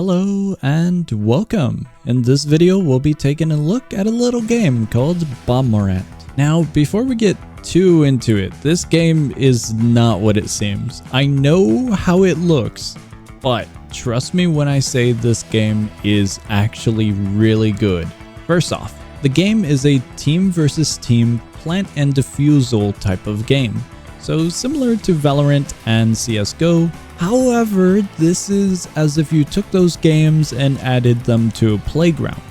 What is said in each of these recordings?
Hello and welcome. In this video, we'll be taking a look at a little game called Bobmorant. Now, before we get too into it, this game is not what it seems. I know how it looks, but trust me when I say this game is actually really good. First off, the game is a team versus team plant and defusal type of game. So similar to Valorant and CSGO. However, this is as if you took those games and added them to a playground.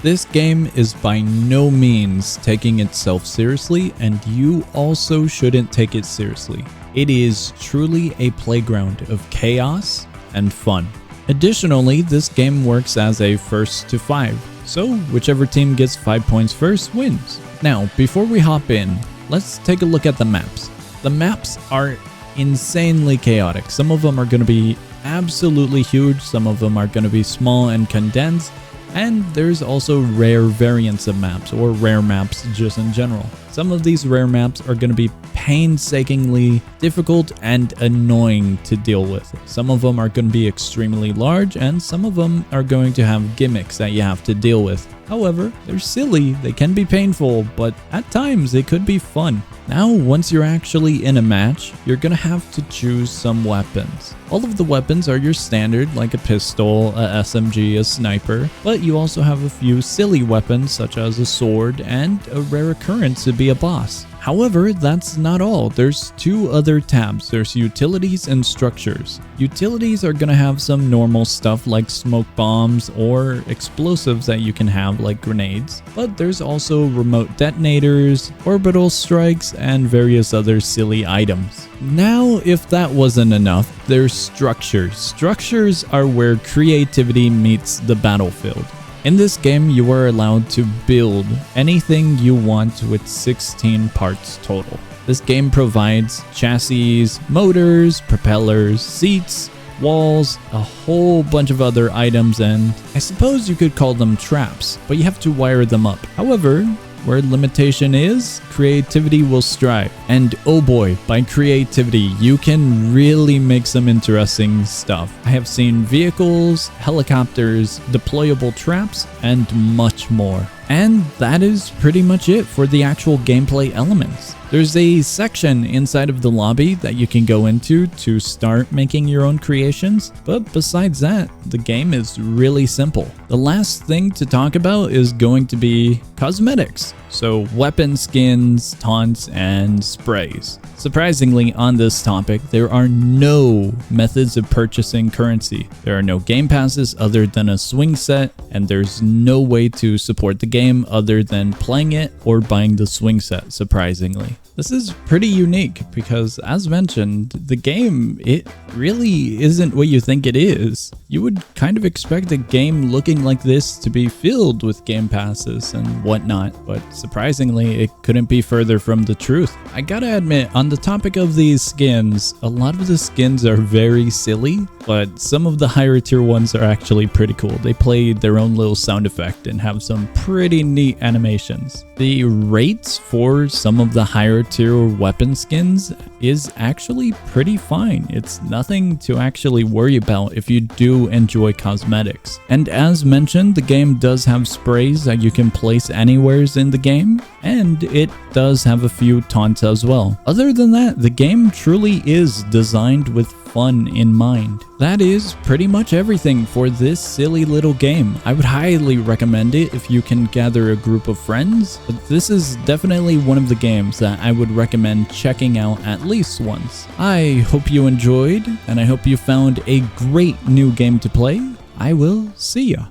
This game is by no means taking itself seriously, and you also shouldn't take it seriously. It is truly a playground of chaos and fun. Additionally, this game works as a first to 5, so whichever team gets 5 points first wins. Now, before we hop in, let's take a look at the maps. The maps are insanely chaotic. Some of them are going to be absolutely huge, some of them are going to be small and condensed, and there's also rare variants of maps, or rare maps just in general. Some of these rare maps are going to be painstakingly difficult and annoying to deal with. Some of them are going to be extremely large, and some of them are going to have gimmicks that you have to deal with. However, they're silly, they can be painful, but at times they could be fun. Now, once you're actually in a match, you're gonna have to choose some weapons. All of the weapons are your standard, like a pistol, a SMG, a sniper, but you also have a few silly weapons such as a sword and a rare occurrence to be a boss. However, that's not all. There's two other tabs. There's utilities and structures. Utilities are gonna have some normal stuff like smoke bombs or explosives that you can have like grenades, but there's also remote detonators, orbital strikes, and various other silly items. Now, if that wasn't enough, there's structures. Structures are where creativity meets the battlefield. In this game, you are allowed to build anything you want with 16 parts total. This game provides chassis, motors, propellers, seats, walls, a whole bunch of other items, and I suppose you could call them traps, but you have to wire them up. However, where limitation is, creativity will strive. And oh boy, by creativity, you can really make some interesting stuff. I have seen vehicles, helicopters, deployable traps, and much more. And that is pretty much it for the actual gameplay elements. There's a section inside of the lobby that you can go into to start making your own creations, but besides that, the game is really simple. The last thing to talk about is going to be cosmetics. So weapon skins, taunts, and sprays. Surprisingly, on this topic, there are no methods of purchasing currency. There are no game passes other than a swing set, and there's no way to support the game other than playing it or buying the swing set, surprisingly. This is pretty unique because, as mentioned, the game, it really isn't what you think it is. You would kind of expect a game looking like this to be filled with game passes and whatnot, but surprisingly, it couldn't be further from the truth. I gotta admit, on the topic of these skins, a lot of the skins are very silly, but some of the higher tier ones are actually pretty cool. They play their own little sound effect and have some pretty neat animations. The rates for some of the higher tier weapon skins is actually pretty fine. It's nothing to actually worry about if you do enjoy cosmetics. And as mentioned, the game does have sprays that you can place anywheres in the game, and it does have a few taunts as well. Other than that, the game truly is designed with fun in mind. That is pretty much everything for this silly little game. I would highly recommend it if you can gather a group of friends, but this is definitely one of the games that I would recommend checking out at least once. I hope you enjoyed, and I hope you found a great new game to play. I will see ya.